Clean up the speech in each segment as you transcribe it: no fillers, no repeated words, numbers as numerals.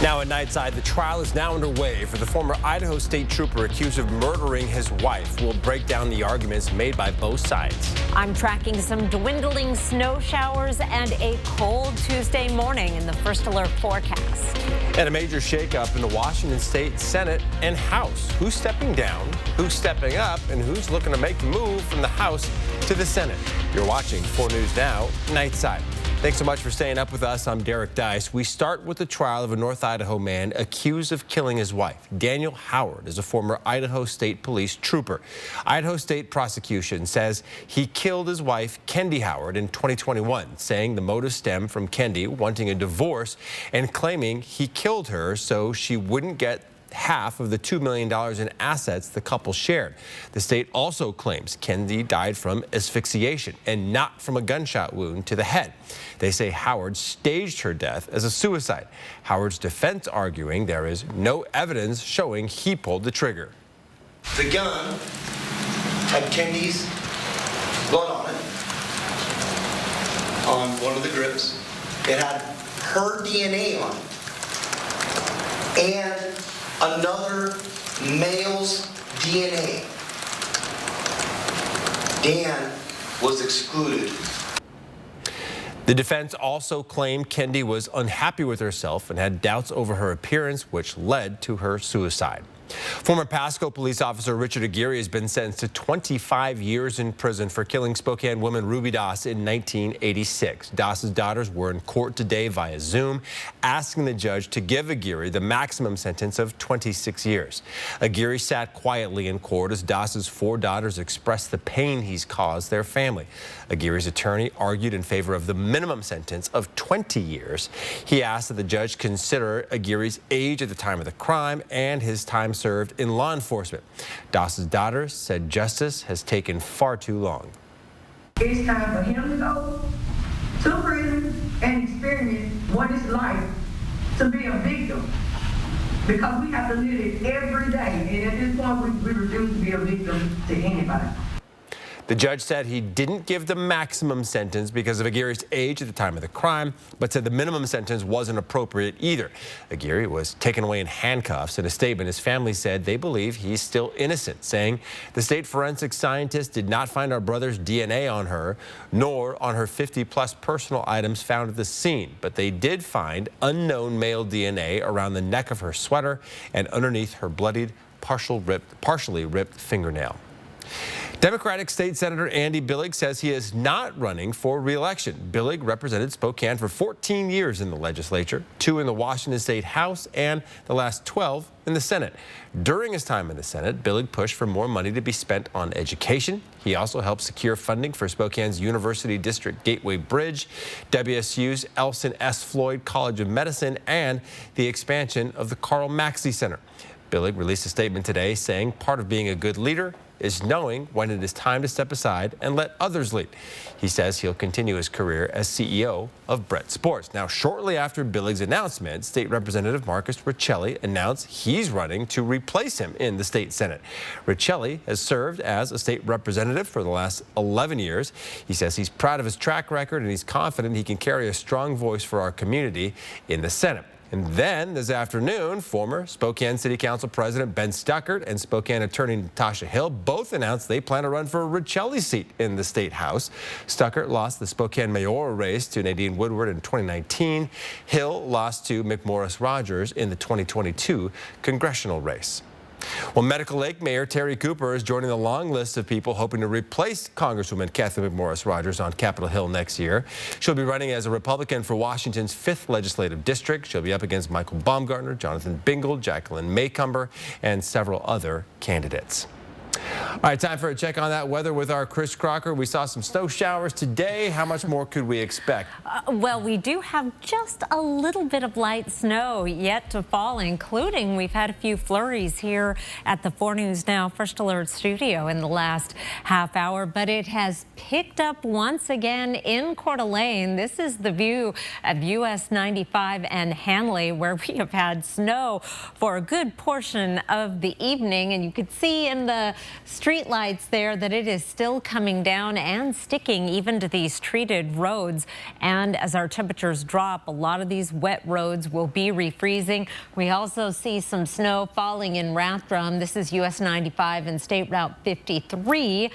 Now at Nightside, the trial is now underway for the former Idaho State Trooper accused of murdering his wife. We'll break down the arguments made by both sides. I'm tracking some dwindling snow showers and a cold Tuesday morning in the First Alert forecast. And a major shakeup in the Washington State Senate and House. Who's stepping down, who's stepping up, and who's looking to make the move from the House to the Senate? You're watching 4 News Now, Nightside. Thanks so much for staying up with us. I'm Derek Dice. We start with the trial of a North Idaho man accused of killing his wife. Daniel Howard is a former Idaho State Police trooper. Idaho State prosecution says he killed his wife, Kendi Howard, in 2021, saying the motive stemmed from Kendi wanting a divorce and claiming he killed her so she wouldn't get half of the $2 million in assets the couple shared. The state also claims Kendi died from asphyxiation and not from a gunshot wound to the head. They say Howard staged her death as a suicide. Howard's defense arguing there is no evidence showing he pulled the trigger. The gun had Kendi's blood on it, on one of the grips. It had her DNA on it, and another male's DNA. Dan was excluded. The defense also claimed Kendi was unhappy with herself and had doubts over her appearance, which led to her suicide. Former Pasco police officer Richard Aguirre has been sentenced to 25 years in prison for killing Spokane woman Ruby Doss in 1986. Doss's daughters were in court today via Zoom, asking the judge to give Aguirre the maximum sentence of 26 years. Aguirre sat quietly in court as Doss's 4 daughters expressed the pain he's caused their family. Aguirre's attorney argued in favor of the minimum sentence of 20 years. He asked that the judge consider Aguirre's age at the time of the crime and his time served in law enforcement. Doss's daughters said justice has taken far too long. It's time for him to go to prison and experience what it's like to be a victim, because we have to live it every day, and at this point we refuse to be a victim to anybody. The judge said he didn't give the maximum sentence because of Aguirre's age at the time of the crime, but said the minimum sentence wasn't appropriate either. Aguirre was taken away in handcuffs. In a statement, his family said they believe he's still innocent, saying the state forensic scientists did not find our brother's DNA on her, nor on her 50-plus personal items found at the scene, but they did find unknown male DNA around the neck of her sweater and underneath her bloodied, partially ripped fingernail. Democratic State Senator Andy Billig says he is not running for re-election. Billig represented Spokane for 14 years in the legislature, 2 in the Washington State House, and the last 12 in the Senate. During his time in the Senate, Billig pushed for more money to be spent on education. He also helped secure funding for Spokane's University District Gateway Bridge, WSU's Elson S. Floyd College of Medicine, and the expansion of the Carl Maxey Center. Billig released a statement today saying part of being a good leader is knowing when it is time to step aside and let others lead. He says he'll continue his career as CEO of Brett Sports. Now, shortly after Billig's announcement, State Representative Marcus Riccelli announced he's running to replace him in the state Senate. Riccelli has served as a state representative for the last 11 years. He says he's proud of his track record and he's confident he can carry a strong voice for our community in the Senate. And then this afternoon, former Spokane City Council President Ben Stuckert and Spokane Attorney Natasha Hill both announced they plan to run for Riccelli's seat in the State House. Stuckert lost the Spokane mayoral race to Nadine Woodward in 2019. Hill lost to McMorris Rogers in the 2022 congressional race. Well, Medical Lake Mayor Terry Cooper is joining the long list of people hoping to replace Congresswoman Kathy McMorris Rogers on Capitol Hill next year. She'll be running as a Republican for Washington's 5th legislative district. She'll be up against Michael Baumgartner, Jonathan Bingle, Jacqueline Maycumber, and several other candidates. All right, time for a check on that weather with our Chris Crocker. We saw some snow showers today. How much more could we expect? Well, we do have just a little bit of light snow yet to fall, including we've had a few flurries here at the 4 News Now First Alert studio in the last half hour, but it has picked up once again in Coeur d'Alene. This is the view of US 95 and Hanley, where we have had snow for a good portion of the evening, and you could see in the street street lights there that it is still coming down and sticking even to these treated roads. And as our temperatures drop, a lot of these wet roads will be refreezing. We also see some snow falling in Rathdrum. This is US 95 and State Route 53.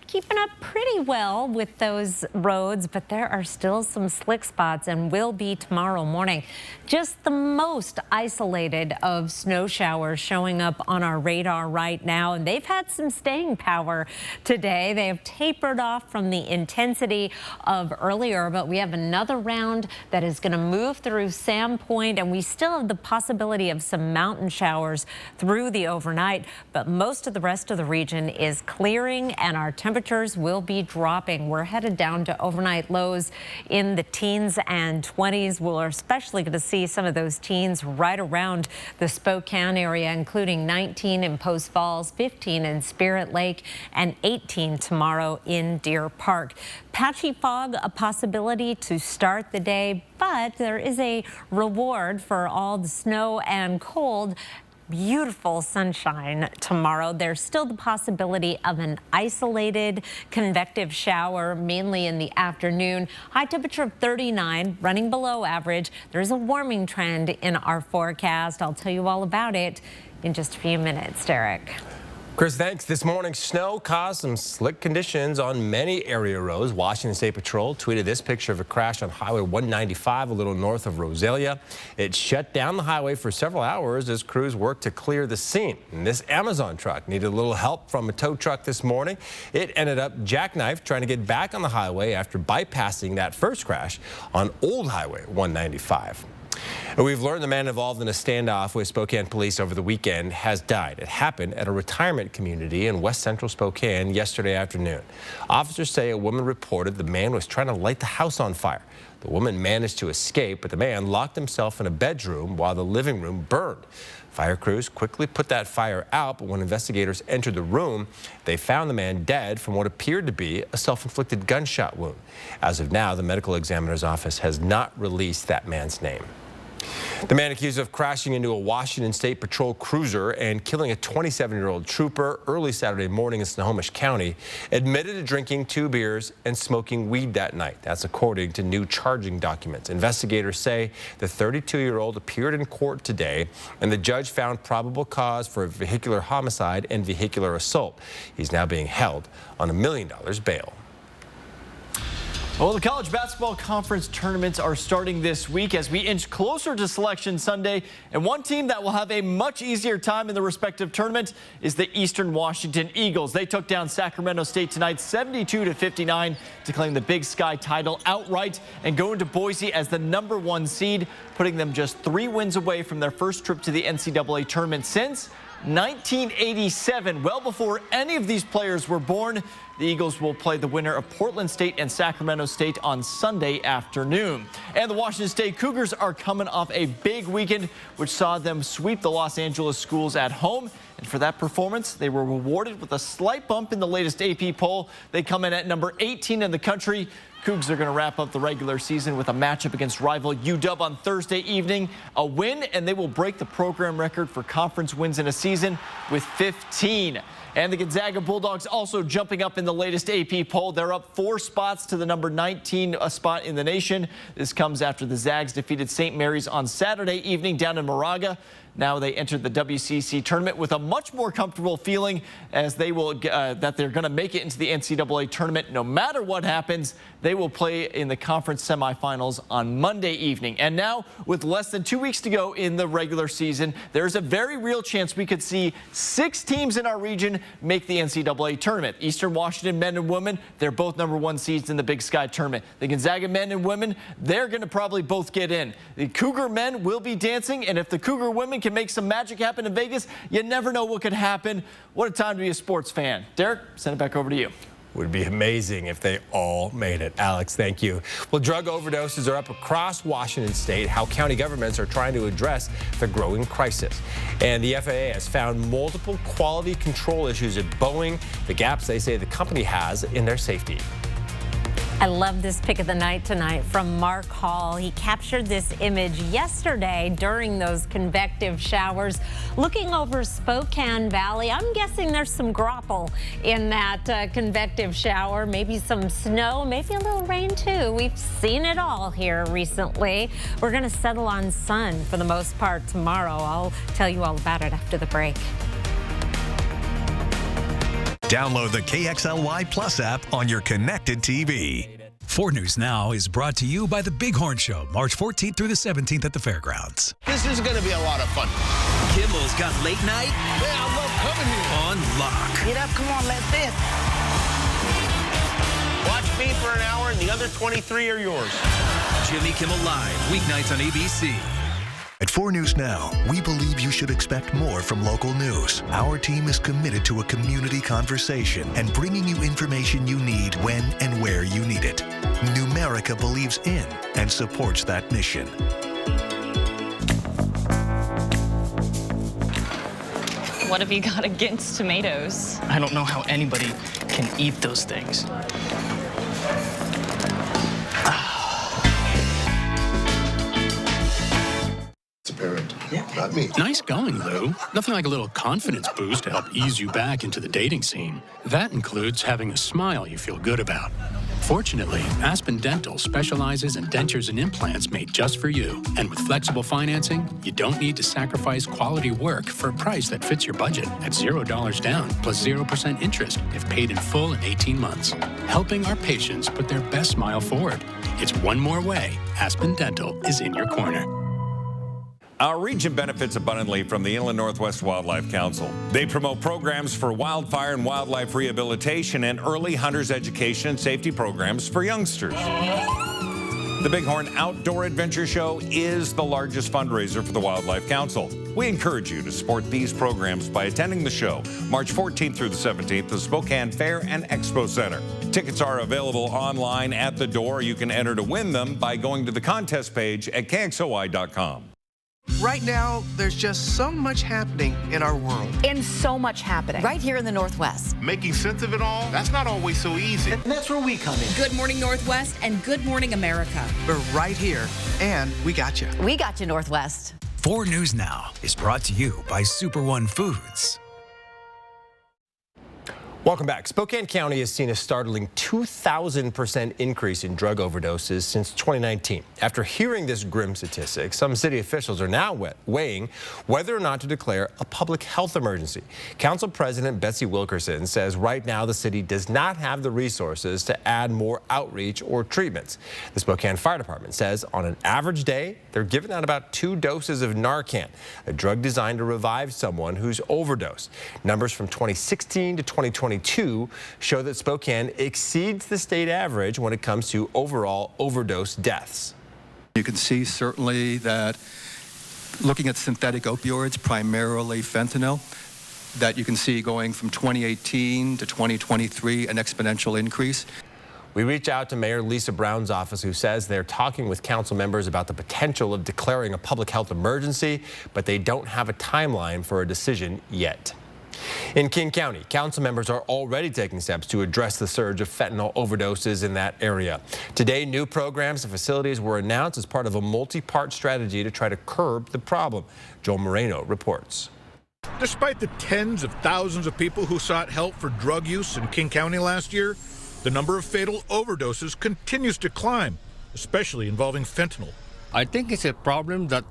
Keeping up pretty well with those roads, but there are still some slick spots and will be tomorrow morning. Just the most isolated of snow showers showing up on our radar right now, and they've had some staying power today. They have tapered off from the intensity of earlier, but we have another round that is going to move through Sandpoint, and we still have the possibility of some mountain showers through the overnight, but most of the rest of the region is clearing and our temperatures will be dropping. We're headed down to overnight lows in the teens and 20s. We're especially going to see some of those teens right around the Spokane area, including 19 in Post Falls, 15 in Spirit Lake, and 18 tomorrow in Deer Park. Patchy fog, a possibility to start the day, but there is a reward for all the snow and cold. Beautiful sunshine tomorrow. There's still the possibility of an isolated convective shower, mainly in the afternoon. High temperature of 39, running below average. There's a warming trend in our forecast. I'll tell you all about it in just a few minutes, Derek. Chris, thanks. This morning, snow caused some slick conditions on many area roads. Washington State Patrol tweeted this picture of a crash on Highway 195 a little north of Rosalia. It shut down the highway for several hours as crews worked to clear the scene. And this Amazon truck needed a little help from a tow truck this morning. It ended up jackknifed trying to get back on the highway after bypassing that first crash on Old Highway 195. And we've learned the man involved in a standoff with Spokane police over the weekend has died. It happened at a retirement community in west central Spokane yesterday afternoon. Officers say a woman reported the man was trying to light the house on fire. The woman managed to escape, but the man locked himself in a bedroom while the living room burned. Fire crews quickly put that fire out, but when investigators entered the room, they found the man dead from what appeared to be a self-inflicted gunshot wound. As of now, the medical examiner's office has not released that man's name. The man accused of crashing into a Washington State Patrol cruiser and killing a 27-year-old trooper early Saturday morning in Snohomish County admitted to drinking 2 beers and smoking weed that night. That's according to new charging documents. Investigators say the 32-year-old appeared in court today, and the judge found probable cause for vehicular homicide and vehicular assault. He's now being held on $1 million bail. Well, the college basketball conference tournaments are starting this week as we inch closer to Selection Sunday. And one team that will have a much easier time in the respective tournament is the Eastern Washington Eagles. They took down Sacramento State tonight 72-59 to claim the Big Sky title outright and go into Boise as the #1 seed, putting them just 3 wins away from their first trip to the NCAA tournament since 1987, well before any of these players were born. The Eagles will play the winner of Portland State and Sacramento State on Sunday afternoon. And the Washington State Cougars are coming off a big weekend, which saw them sweep the Los Angeles schools at home. And for that performance, they were rewarded with a slight bump in the latest AP poll. They come in at number 18 in the country. Cougs are going to wrap up the regular season with a matchup against rival UW on Thursday evening. A win, and they will break the program record for conference wins in a season with 15. And the Gonzaga Bulldogs also jumping up in the latest AP poll. They're up 4 spots to the number 19 spot in the nation. This comes after the Zags defeated St. Mary's on Saturday evening down in Moraga. Now they entered the WCC tournament with a much more comfortable feeling as they will that they're going to make it into the NCAA tournament. No matter what happens, they will play in the conference semifinals on Monday evening. And now, with less than 2 weeks to go in the regular season, there's a very real chance we could see 6 teams in our region make the NCAA tournament. Eastern Washington men and women, they're both #1 seeds in the Big Sky tournament. The Gonzaga men and women, they're going to probably both get in. The Cougar men will be dancing, and if the Cougar women can make some magic happen in Vegas, you never know what could happen. What a time to be a sports fan. Derek, send it back over to you. Would be amazing if they all made it. Alex, thank you. Well, drug overdoses are up across Washington State. How county governments are trying to address the growing crisis. And the FAA has found multiple quality control issues at Boeing, the gaps they say the company has in their safety. I love this pick of the night tonight from Mark Hall. He captured this image yesterday during those convective showers, looking over Spokane Valley. I'm guessing there's some graupel in that convective shower, maybe some snow, maybe a little rain too. We've seen it all here recently. We're going to settle on sun for the most part tomorrow. I'll tell you all about it after the break. Download the KXLY Plus app on your connected TV. 4 News Now is brought to you by the Bighorn Show, March 14th through the 17th at the fairgrounds. This is going to be a lot of fun. Kimmel's got late night Man, I love coming here. on lock. Get up, come on, let's dance. Watch me for an hour and the other 23 are yours. Jimmy Kimmel Live, weeknights on ABC. At 4 News Now, we believe you should expect more from local news. Our team is committed to a community conversation and bringing you information you need when and where you need it. Numerica believes in and supports that mission. What have you got against tomatoes? I don't know how anybody can eat those things. Not me. Nice going, Lou. Nothing like a little confidence boost to help ease you back into the dating scene. That includes having a smile you feel good about. Fortunately, Aspen Dental specializes in dentures and implants made just for you. And with flexible financing, you don't need to sacrifice quality work for a price that fits your budget at $0 down plus 0% interest if paid in full in 18 months. Helping our patients put their best smile forward. It's one more way Aspen Dental is in your corner. Our region benefits abundantly from the Inland Northwest Wildlife Council. They promote programs for wildfire and wildlife rehabilitation and early hunters education and safety programs for youngsters. The Bighorn Outdoor Adventure Show is the largest fundraiser for the Wildlife Council. We encourage you to support these programs by attending the show March 14th through the 17th at the Spokane Fair and Expo Center. Tickets are available online at the door. You can enter to win them by going to the contest page at KXOY.com. Right now, there's just so much happening in our world. And so much happening. Right here in the Northwest. Making sense of it all, that's not always so easy. And that's where we come in. Good Morning Northwest and Good Morning America. We're right here, and we got you. We got you, Northwest. 4 News Now is brought to you by Super One Foods. Welcome back. Spokane County has seen a startling 2,000% increase in drug overdoses since 2019. After hearing this grim statistic, some city officials are now weighing whether or not to declare a public health emergency. Council President Betsy Wilkerson says right now the city does not have the resources to add more outreach or treatments. The Spokane Fire Department says on an average day, they're giving out about 2 doses of Narcan, a drug designed to revive someone who's overdosed. Numbers from 2016 to 2022 show that Spokane exceeds the state average when it comes to overall overdose deaths. You can see certainly that looking at synthetic opioids, primarily fentanyl, that you can see going from 2018 to 2023 an exponential increase. We reach out to Mayor Lisa Brown's office, who says they're talking with council members about the potential of declaring a public health emergency, but they don't have a timeline for a decision yet. In King County, council members are already taking steps to address the surge of fentanyl overdoses in that area. Today, new programs and facilities were announced as part of a multi-part strategy to try to curb the problem. Joel Moreno reports. Despite the tens of thousands of people who sought help for drug use in King County last year, the number of fatal overdoses continues to climb, especially involving fentanyl. I think it's a problem that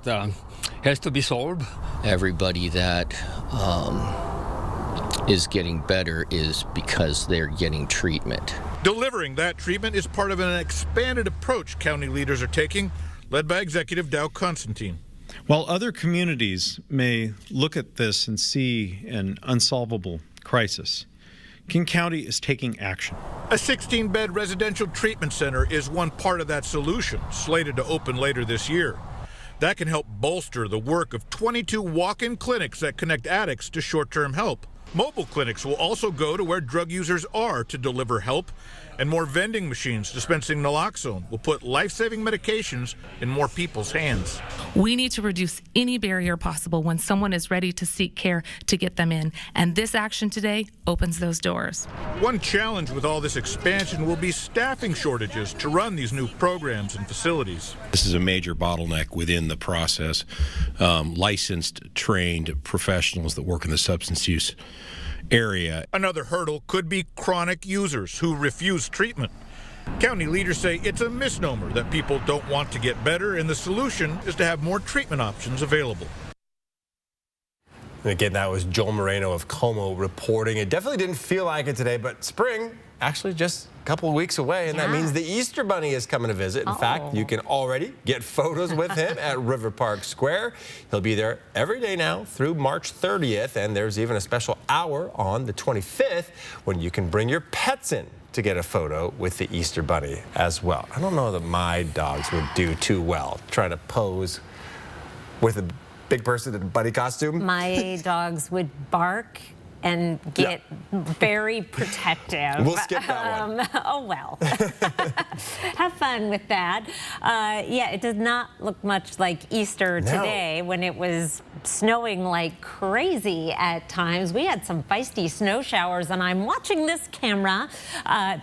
has to be solved. Everybody that is getting better is because they're getting treatment. Delivering that treatment is part of an expanded approach county leaders are taking, led by Executive Dow Constantine. While other communities may look at this and see an unsolvable crisis, King County is taking action. A 16-bed residential treatment center is one part of that solution, slated to open later this year. That can help bolster the work of 22 walk-in clinics that connect addicts to short-term help. Mobile clinics will also go to where drug users are to deliver help, and more vending machines dispensing naloxone will put life-saving medications in more people's hands. We need to reduce any barrier possible when someone is ready to seek care to get them in, and this action today opens those doors. One challenge with all this expansion will be staffing shortages to run these new programs and facilities. This is a major bottleneck within the process. Licensed, trained professionals that work in the substance use area. Another hurdle could be chronic users who refuse treatment. County leaders say it's a misnomer that people don't want to get better, and the solution is to have more treatment options available. And again, that was Joel Moreno of Como reporting. It definitely didn't feel like it today, but spring actually just a couple of weeks away, and that means the Easter Bunny is coming to visit. In fact, you can already get photos with him at River Park Square. He'll be there every day now through March 30th, and there's even a special hour on the 25th when you can bring your pets in to get a photo with the Easter Bunny as well. I don't know that my dogs would do too well trying to pose with a big person in a bunny costume. My dogs would bark and get very protective. We'll skip that one. Oh, well. Have fun with that. Yeah, it does not look much like Easter today when it was snowing like crazy at times. We had some feisty snow showers, and I'm watching this camera.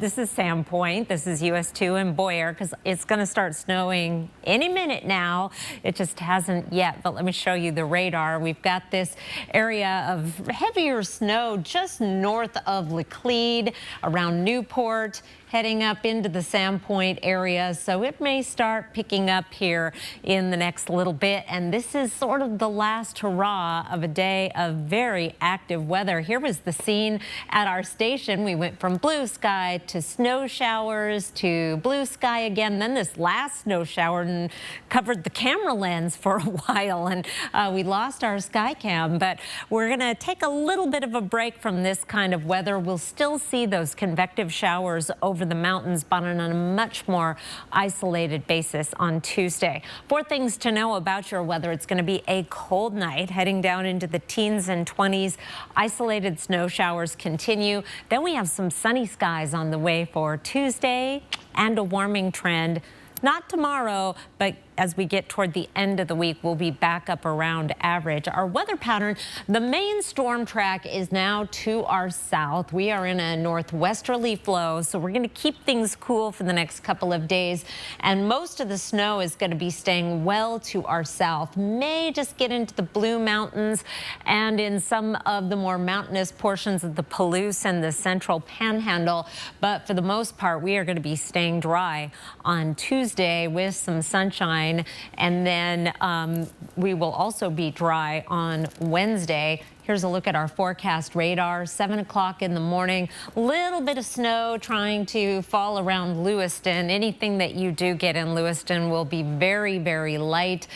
This is Sandpoint. This is US 2 in Boyer, because it's going to start snowing any minute now. It just hasn't yet, but let me show you the radar. We've got this area of heavier snow just north of Laclede, around Newport, heading up into the Sandpoint area. So it may start picking up here in the next little bit. And this is sort of the last hurrah of a day of very active weather. Here was the scene at our station. We went from blue sky to snow showers to blue sky again. Then this last snow shower and covered the camera lens for a while. And we lost our sky cam. But we're going to take a little bit of a break from this kind of weather. We'll still see those convective showers over the mountains, but on a much more isolated basis on Tuesday. 4 things to know about your weather. It's going to be a cold night, heading down into the teens and 20s. Isolated snow showers continue. Then we have some sunny skies on the way for Tuesday and a warming trend. Not tomorrow, but as we get toward the end of the week, we'll be back up around average. Our weather pattern, the main storm track is now to our south. We are in a northwesterly flow, so we're going to keep things cool for the next couple of days. And most of the snow is going to be staying well to our south. May just get into the Blue Mountains and in some of the more mountainous portions of the Palouse and the central panhandle. But for the most part, we are going to be staying dry on Tuesday with some sunshine. And then we will also be dry on Wednesday. Here's a look at our forecast radar. 7 o'clock in the morning, little bit of snow trying to fall around Lewiston. Anything that you do get in Lewiston will be very, very light.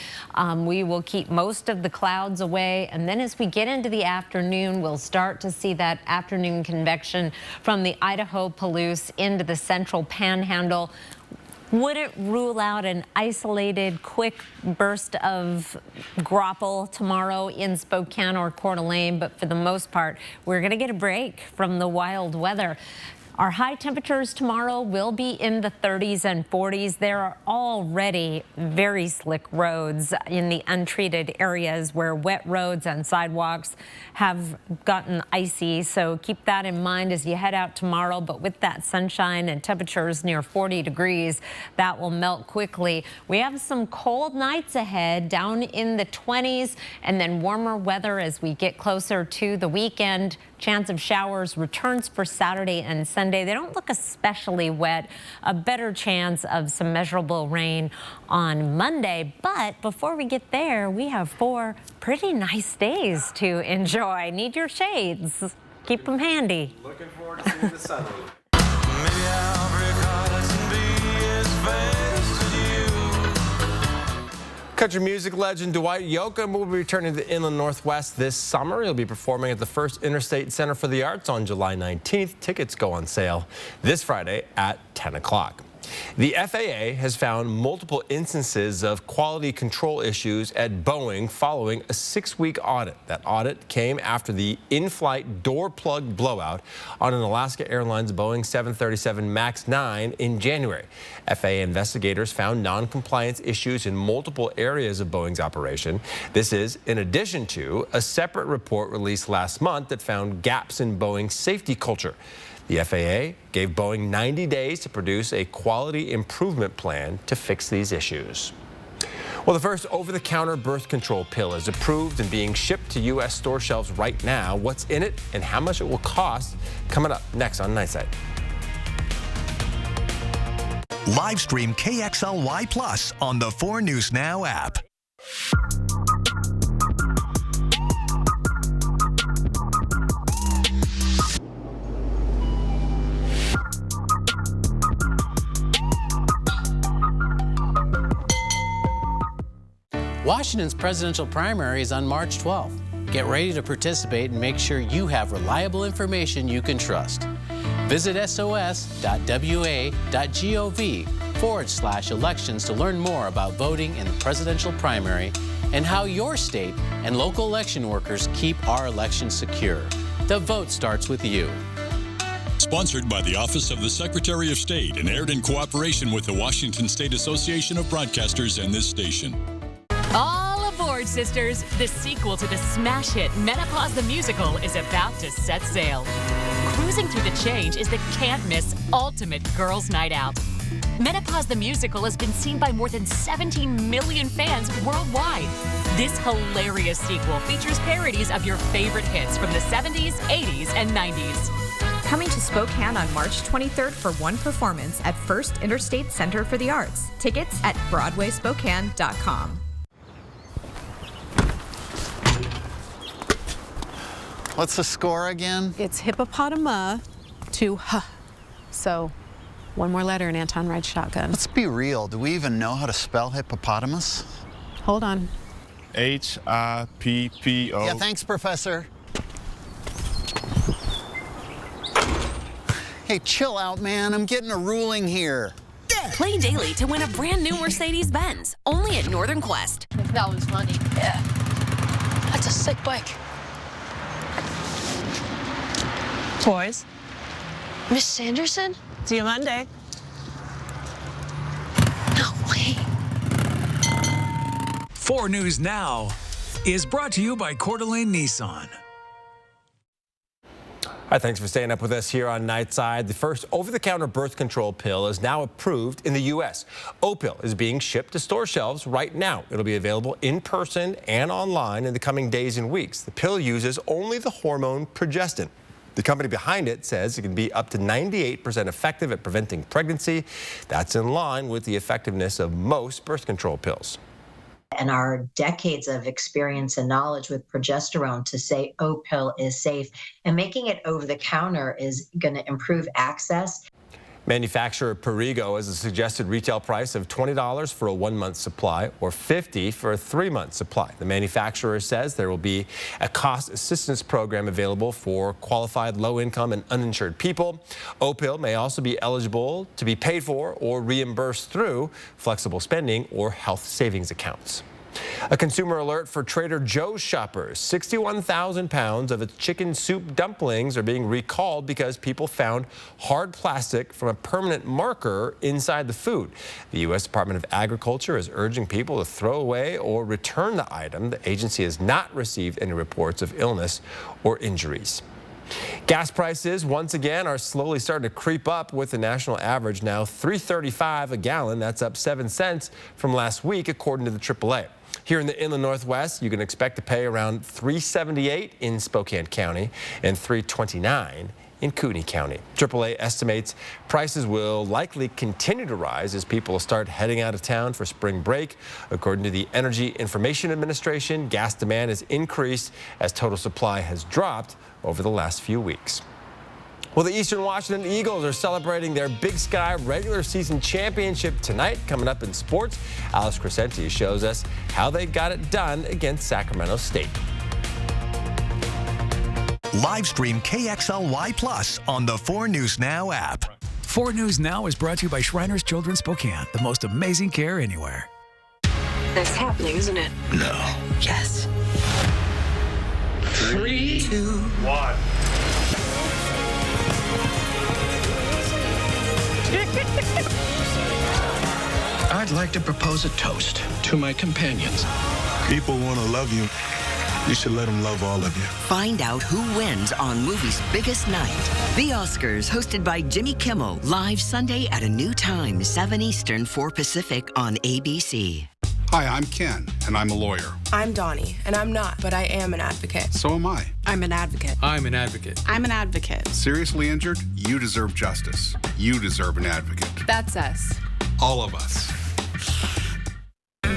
We will keep most of the clouds away. And then as we get into the afternoon, we'll start to see that afternoon convection from the Idaho Palouse into the central panhandle. Wouldn't rule out an isolated quick burst of graupel tomorrow in Spokane or Coeur d'Alene, but for the most part, we're going to get a break from the wild weather. Our high temperatures tomorrow will be in the 30s and 40s. There are already very slick roads in the untreated areas where wet roads and sidewalks have gotten icy. So keep that in mind as you head out tomorrow. But with that sunshine and temperatures near 40 degrees, that will melt quickly. We have some cold nights ahead, down in the 20s, and then warmer weather as we get closer to the weekend. Chance of showers returns for Saturday and Sunday. They don't look especially wet. A better chance of some measurable rain on Monday. But before we get there, we have 4 pretty nice days to enjoy. Need your shades. Keep them handy. Looking forward to seeing the sun. Country music legend Dwight Yoakam will be returning to the Inland Northwest this summer. He'll be performing at the First Interstate Center for the Arts on July 19th. Tickets go on sale this Friday at 10 o'clock. The FAA has found multiple instances of quality control issues at Boeing following a 6-week audit. That audit came after the in-flight door plug blowout on an Alaska Airlines Boeing 737 MAX 9 in January. FAA investigators found non-compliance issues in multiple areas of Boeing's operation. This is in addition to a separate report released last month that found gaps in Boeing's safety culture. The FAA gave Boeing 90 days to produce a quality improvement plan to fix these issues. Well, the first over-the-counter birth control pill is approved and being shipped to U.S. store shelves right now. What's in it and how much it will cost coming up next on Nightside. Live stream KXLY Plus on the 4 News Now app. Washington's presidential primary is on March 12th. Get ready to participate and make sure you have reliable information you can trust. Visit sos.wa.gov/elections to learn more about voting in the presidential primary and how your state and local election workers keep our elections secure. The vote starts with you. Sponsored by the Office of the Secretary of State and aired in cooperation with the Washington State Association of Broadcasters and this station. All aboard, sisters! The sequel to the smash hit Menopause the Musical is about to set sail. Cruising through the change is the can't-miss ultimate girls' night out. Menopause the Musical has been seen by more than 17 million fans worldwide. This hilarious sequel features parodies of your favorite hits from the 70s, 80s, and 90s. Coming to Spokane on March 23rd for one performance at First Interstate Center for the Arts. Tickets at BroadwaySpokane.com. What's the score again? It's hippopotama to huh. So, one more letter in Anton rides shotgun. Let's be real. Do we even know how to spell hippopotamus? Hold on. H-I-P-P-O. Yeah, thanks, Professor. Hey, chill out, man. I'm getting a ruling here. Play daily to win a brand new Mercedes-Benz, only at Northern Quest. That was funny. Yeah. That's a sick bike. Toys. Miss Sanderson? See you Monday. No way. 4 News Now is brought to you by Coeur d'Alene Nissan. Hi, thanks for staying up with us here on Nightside. The first over-the-counter birth control pill is now approved in the U.S. Opill is being shipped to store shelves right now. It'll be available in person and online in the coming days and weeks. The pill uses only the hormone progestin. The company behind it says it can be up to 98% effective at preventing pregnancy. That's in line with the effectiveness of most birth control pills. And our decades of experience and knowledge with progesterone to say Opill is safe and making it over the counter is going to improve access. Manufacturer Perrigo has a suggested retail price of $20 for a 1-month supply or $50 for a 3-month supply. The manufacturer says there will be a cost assistance program available for qualified low-income and uninsured people. Opill may also be eligible to be paid for or reimbursed through flexible spending or health savings accounts. A consumer alert for Trader Joe's shoppers. 61,000 pounds of its chicken soup dumplings are being recalled because people found hard plastic from a permanent marker inside the food. The U.S. Department of Agriculture is urging people to throw away or return the item. The agency has not received any reports of illness or injuries. Gas prices, once again, are slowly starting to creep up with the national average now $3.35 a gallon. That's up 7 cents from last week, according to the AAA. Here in the Inland Northwest, you can expect to pay around $3.78 in Spokane County and $3.29 in Kootenai County. AAA estimates prices will likely continue to rise as people start heading out of town for spring break. According to the Energy Information Administration, gas demand has increased as total supply has dropped over the last few weeks. Well, the Eastern Washington Eagles are celebrating their Big Sky regular season championship tonight. Coming up in sports, Alice Crescenti shows us how they got it done against Sacramento State. Live stream KXLY Plus on the 4 News Now app. 4 News Now is brought to you by Shriners Children's Spokane, the most amazing care anywhere. That's happening, isn't it? No. Yes. 3, 2, 1. I'd like to propose a toast to my companions. People want to love you. You should let them love all of you. Find out who wins on movie's biggest night. The Oscars, hosted by Jimmy Kimmel, live Sunday at a new time, 7 Eastern, 4 Pacific on ABC. Hi, I'm Ken, and I'm a lawyer. I'm Donnie, and I'm not, but I am an advocate. So am I. I'm an advocate. I'm an advocate. I'm an advocate. Seriously injured? You deserve justice. You deserve an advocate. That's us. All of us.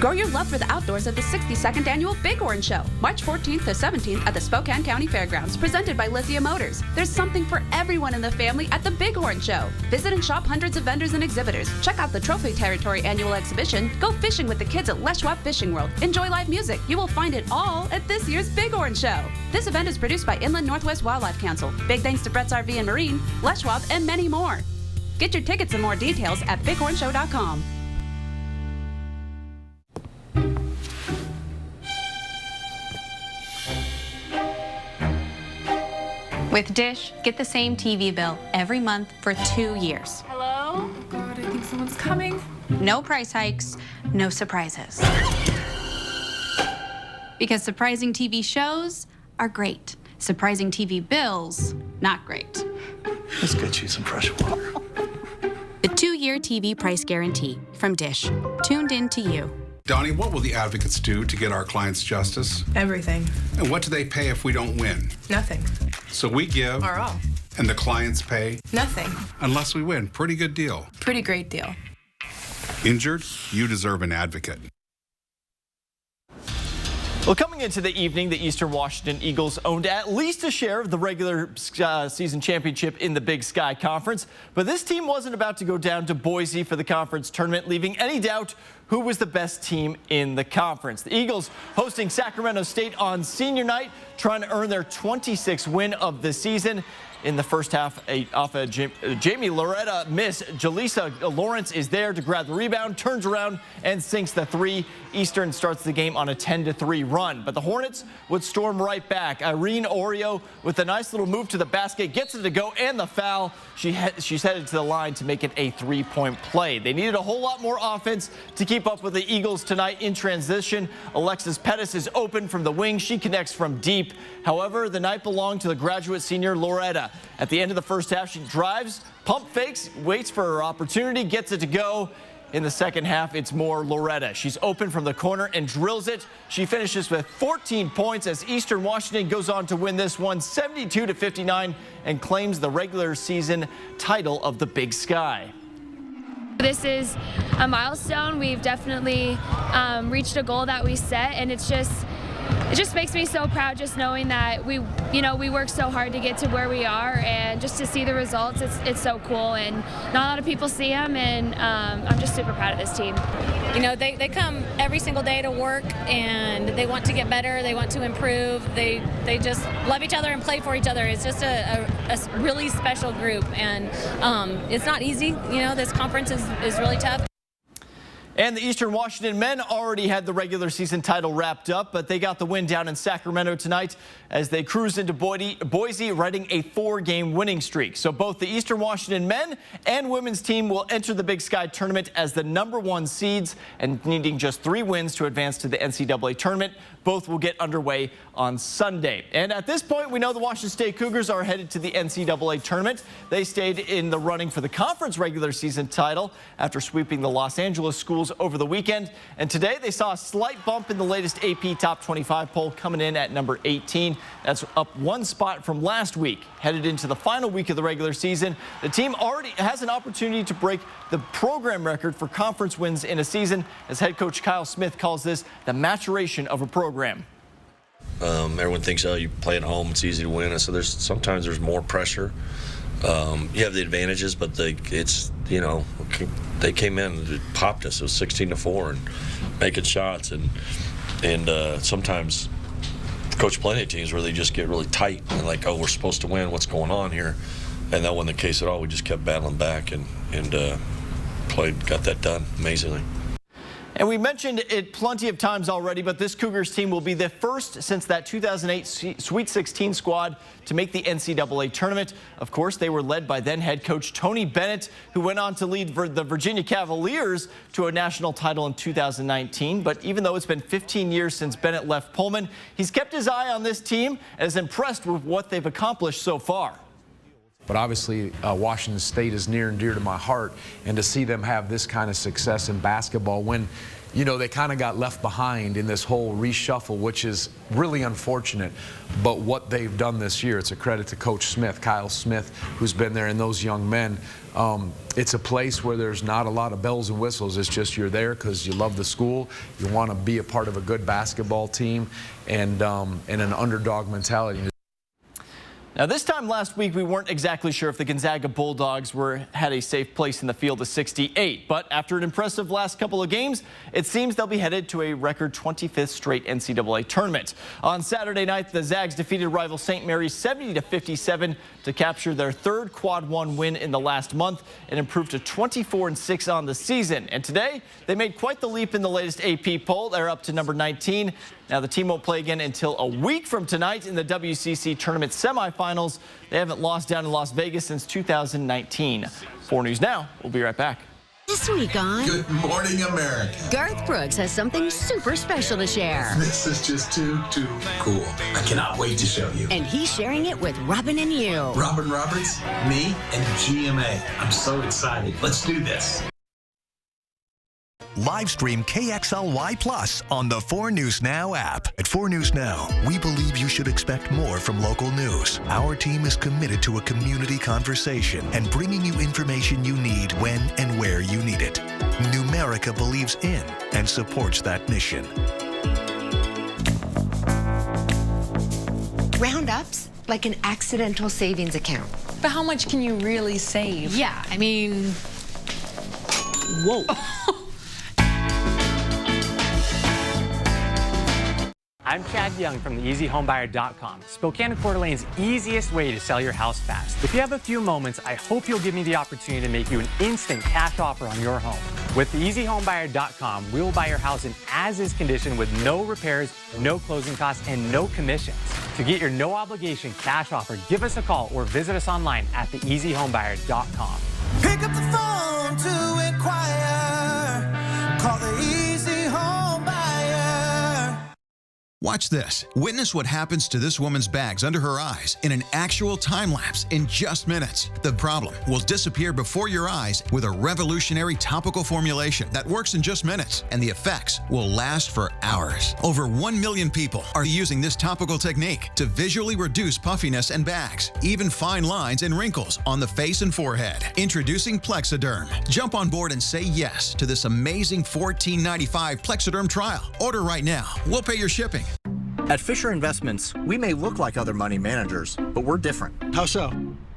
Grow your love for the outdoors at the 62nd Annual Bighorn Show, March 14th to 17th at the Spokane County Fairgrounds, presented by Lithia Motors. There's something for everyone in the family at the Bighorn Show. Visit and shop hundreds of vendors and exhibitors. Check out the Trophy Territory Annual Exhibition. Go fishing with the kids at Les Schwab Fishing World. Enjoy live music. You will find it all at this year's Bighorn Show. This event is produced by Inland Northwest Wildlife Council. Big thanks to Brett's RV and Marine, Les Schwab, and many more. Get your tickets and more details at bighornshow.com. With Dish, get the same TV bill every month for 2 years. Hello? Oh God, I think someone's coming. No price hikes, no surprises. Because surprising TV shows are great. Surprising TV bills, not great. Let's get you some fresh water. The 2-year TV price guarantee from Dish. Tuned in to you. Donnie, what will the advocates do to get our clients justice? Everything. And what do they pay if we don't win? Nothing. So we give. Our all. And the clients pay? Nothing. Unless we win. Pretty good deal. Pretty great deal. Injured? You deserve an advocate. Well, coming into the evening, the Eastern Washington Eagles owned at least a share of the regular season championship in the Big Sky Conference. But this team wasn't about to go down to Boise for the conference tournament, leaving any doubt who was the best team in the conference. The Eagles hosting Sacramento State on senior night, trying to earn their 26th win of the season. In the first half, off a Jamie Loretta miss, Jaleesa Lawrence is there to grab the rebound, turns around and sinks the 3. Eastern starts the game on a 10-3 run. But the Hornets would storm right back. Irene Oreo with a nice little move to the basket, gets it to go, and the foul. She's headed to the line to make it a 3-point play. They needed a whole lot more offense to keep up with the Eagles tonight in transition. Alexis Pettis is open from the wing. She connects from deep. However, the night belonged to the graduate senior Loretta. At the end of the first half, she drives, pump fakes, waits for her opportunity, gets it to go. In the second half, it's more Loretta. She's open from the corner and drills it. She finishes with 14 points as Eastern Washington goes on to win this one 72-59 and claims the regular season title of the Big Sky. This is a milestone. We've definitely reached a goal that we set, and it just makes me so proud just knowing that we worked so hard to get to where we are, and just to see the results, it's so cool, and not a lot of people see them, and I'm just super proud of this team. You know, they come every single day to work, and they want to get better, they want to improve, they just love each other and play for each other. It's just a really special group, and it's not easy. You know, this conference is really tough. And the Eastern Washington men already had the regular season title wrapped up, but they got the win down in Sacramento tonight as they cruised into Boise, riding a 4-game winning streak. So both the Eastern Washington men and women's team will enter the Big Sky tournament as the #1 seeds and needing just 3 wins to advance to the NCAA tournament. Both will get underway on Sunday. And at this point, we know the Washington State Cougars are headed to the NCAA tournament. They stayed in the running for the conference regular season title after sweeping the Los Angeles schools over the weekend. And today they saw a slight bump in the latest AP Top 25 poll, coming in at number 18. That's up 1 spot from last week. Headed into the final week of the regular season, the team already has an opportunity to break the program record for conference wins in a season, as head coach Kyle Smith calls this the maturation of a program. Everyone thinks, oh, you play at home, it's easy to win. So sometimes there's more pressure. You have the advantages, but they came in and popped us. It was 16-4 and making shots, and sometimes coach plenty of teams where they just get really tight and like, oh, we're supposed to win. What's going on here? And that wasn't the case at all. We just kept battling back and got that done amazingly. And we mentioned it plenty of times already, but this Cougars team will be the first since that 2008 Sweet 16 squad to make the NCAA tournament. Of course, they were led by then head coach Tony Bennett, who went on to lead the Virginia Cavaliers to a national title in 2019. But even though it's been 15 years since Bennett left Pullman, he's kept his eye on this team and is impressed with what they've accomplished so far. But obviously, Washington State is near and dear to my heart, and to see them have this kind of success in basketball when, you know, they kind of got left behind in this whole reshuffle, which is really unfortunate. But what they've done this year, it's a credit to Coach Smith, Kyle Smith, who's been there, and those young men. It's a place where there's not a lot of bells and whistles. It's just you're there because you love the school, you want to be a part of a good basketball team, and an underdog mentality. Now, this time last week, we weren't exactly sure if the Gonzaga Bulldogs had a safe place in the field of 68. But after an impressive last couple of games, it seems they'll be headed to a record 25th straight NCAA tournament. On Saturday night, the Zags defeated rival St. Mary's 70-57 to capture their third Quad 1 win in the last month and improve to 24-6 on the season. And today, they made quite the leap in the latest AP poll. They're up to number 19. Now, the team won't play again until a week from tonight in the WCC tournament semifinals. They haven't lost down in Las Vegas since 2019. 4 News Now. We'll be right back. This week on Good Morning America, Garth Brooks has something super special to share. This is just too cool. I cannot wait to show you. And he's sharing it with Robin and you. Robin Roberts, me, and GMA. I'm so excited. Let's do this. Live stream KXLY Plus on the 4 News Now app. At 4 News Now, we believe you should expect more from local news. Our team is committed to a community conversation and bringing you information you need when and where you need it. Numerica believes in and supports that mission. Roundup's like an accidental savings account. But how much can you really save? Yeah, I mean, whoa. I'm Chad Young from theeasyhomebuyer.com, Spokane and Coeur d'Alene's easiest way to sell your house fast. If you have a few moments, I hope you'll give me the opportunity to make you an instant cash offer on your home. With theeasyhomebuyer.com, we will buy your house in as-is condition with no repairs, no closing costs, and no commissions. To get your no-obligation cash offer, give us a call or visit us online at theeasyhomebuyer.com. Pick up the phone to inquire. Call the Easy Home Buyer. Watch this. Witness what happens to this woman's bags under her eyes in an actual time lapse in just minutes. The problem will disappear before your eyes with a revolutionary topical formulation that works in just minutes, and the effects will last for hours. Over 1 million people are using this topical technique to visually reduce puffiness and bags, even fine lines and wrinkles on the face and forehead. Introducing Plexiderm. Jump on board and say yes to this amazing $14.95 Plexiderm trial. Order right now. We'll pay your shipping. At Fisher Investments, we may look like other money managers, but we're different. How so?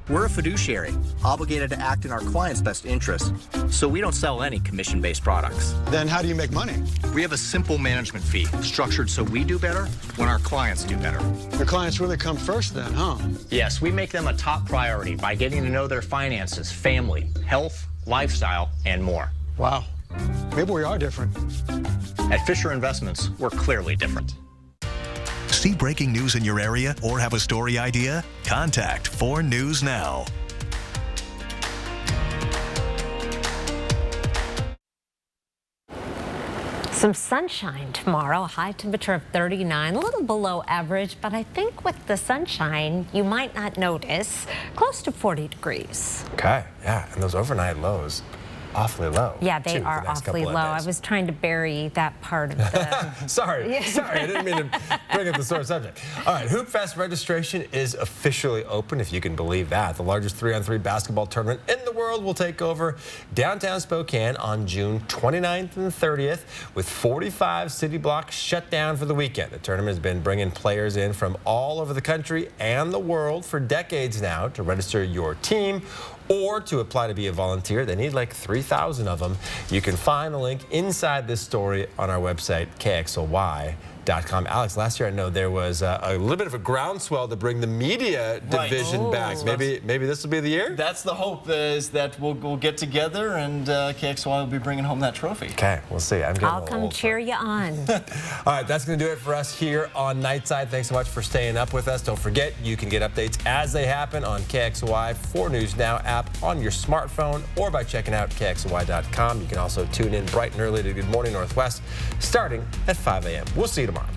We're a fiduciary, obligated to act in our clients' best interest, so we don't sell any commission-based products. Then how do you make money? We have a simple management fee, structured so we do better when our clients do better. Your clients really come first then, huh? Yes, we make them a top priority by getting to know their finances, family, health, lifestyle, and more. Wow. Maybe we are different. At Fisher Investments, we're clearly different. See breaking news in your area or have a story idea? Contact 4 News Now. Some sunshine tomorrow, a high temperature of 39, a little below average, but I think with the sunshine, you might not notice, close to 40 degrees. Okay, yeah, and those overnight lows, awfully low. Yeah, they are awfully low. I was trying to bury that part of the... Sorry, I didn't mean to bring up the sore subject. All right, Hoop Fest registration is officially open, if you can believe that. The largest 3-on-3 basketball tournament in the world will take over downtown Spokane on June 29th and 30th, with 45 city blocks shut down for the weekend. The tournament has been bringing players in from all over the country and the world for decades now. To register your team or to apply to be a volunteer, they need like 3,000 of them. You can find the link inside this story on our website, KXLY.com. KXOY.com. Alex, last year I know there was a little bit of a groundswell to bring the media division back. Maybe this will be the year? That's the hope, is that we'll get together and KXOY will be bringing home that trophy. Okay, we'll see. I'll come cheer you on. All right, that's going to do it for us here on Nightside. Thanks so much for staying up with us. Don't forget, you can get updates as they happen on KXOY 4 News Now app on your smartphone or by checking out KXOY.com. You can also tune in bright and early to Good Morning Northwest starting at 5 a.m. We'll see you tomorrow.